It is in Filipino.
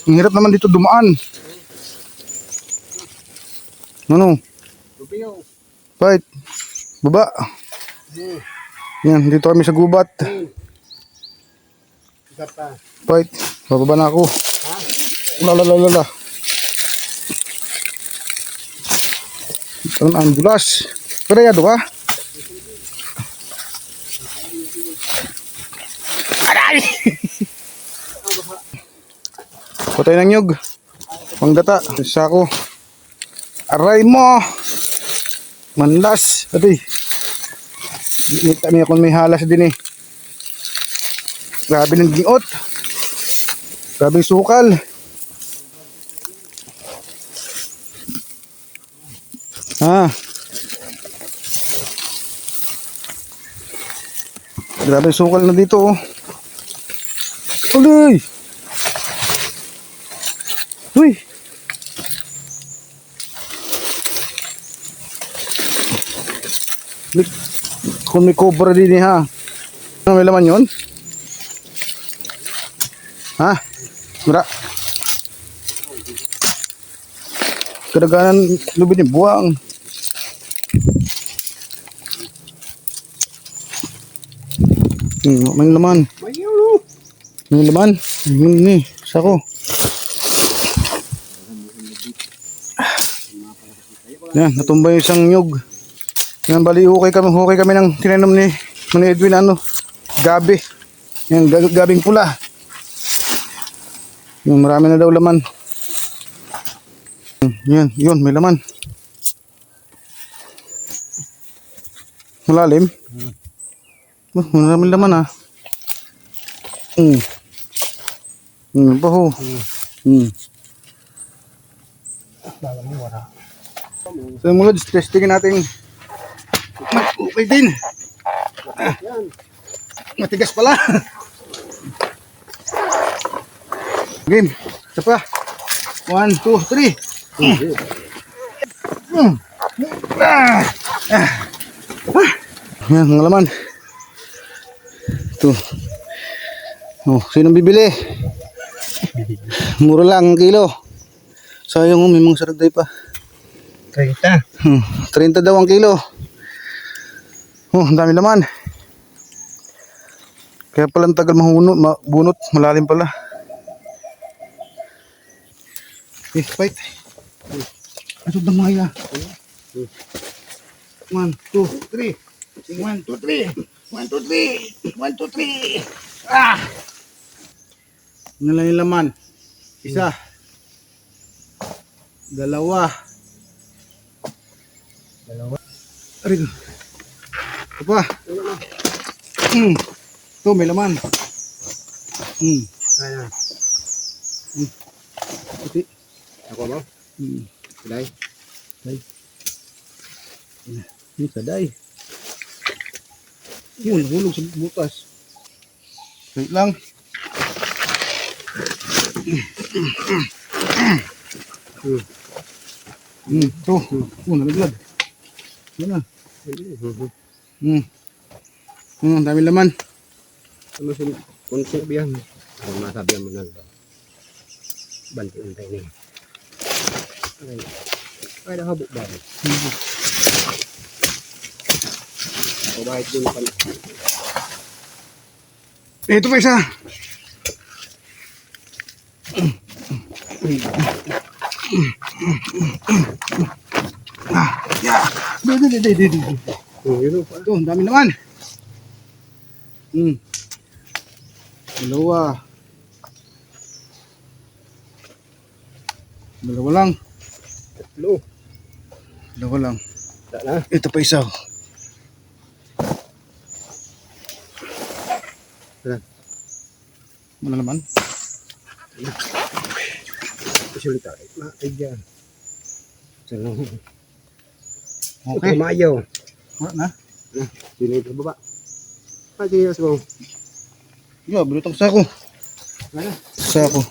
Ang hirap naman dito dumaan. Ano? Fight. Baba. Yan, dito kami sa gubat. Fight. Bababa na ako. Lalalala. Ang ambulas. Karayado ka? Aray! Patay ng nyug. Panggata. Sako. Aray mo! Manlas. Atoy. Kami ako may halas din eh. Grabe ng giot. Grabe yung sukal. Grabe yung sukal na dito oh. Uy! Uy! Kung may cobra din eh ha. Ano may laman yun? Ha? Mura. Kadaganan lubi ni buwang. May laman. May laman. Ini, sako. Yan, natumba yung isang nyug. Yan, bali hukay kami ng tinanom ni Edwin gabi. Yan, gabing pula. Yan, marami na daw laman. Yan, yun, may laman. Malalim. Maraming laman baho. So mga testingin natin. Okay din. Matigas pala. Game. Isa pa. 1, 2, 3. Yan, mga laman. Ito. Oh, sinong bibili? Mura lang ang kilo. Sayang may mga saragday pa. 30. 30 daw ang kilo. Oh, ang dami laman. Kaya pala ang tagal bunot, malalim pala. Fight. Asod na mga ila. 1, 2, 3. 1, 2, 3. 1, 2, 3. 1, 2, 3. Ano lang yung laman? Isa. Dalawa. Arigo. Ito pa. Ito may laman. Puti. Ako ba? Saday. Ini saday. Yun, hulog sa butas. Wait lang. Ito. Nalaglag. Yan na. Ang dami laman. Ano sila? Konsep yan. Ako masabihan mo na ba? Bantiin tayo na. Ay, nakabuk ba? Ako bahit din pala. Ito pa isa. Yeah. Yun pa. Ito, ang dami naman. Dalawa. Dalawa lang. Tatlo. Dalawa lang. Dala. Ito pa isa. Ano naman? Sulit tayo. Ay dyan. Salamat. Okay. Mayaw. Wala na. Sino ito baba? Sige, sige. Yo, bulutang sako. Ano? Sako.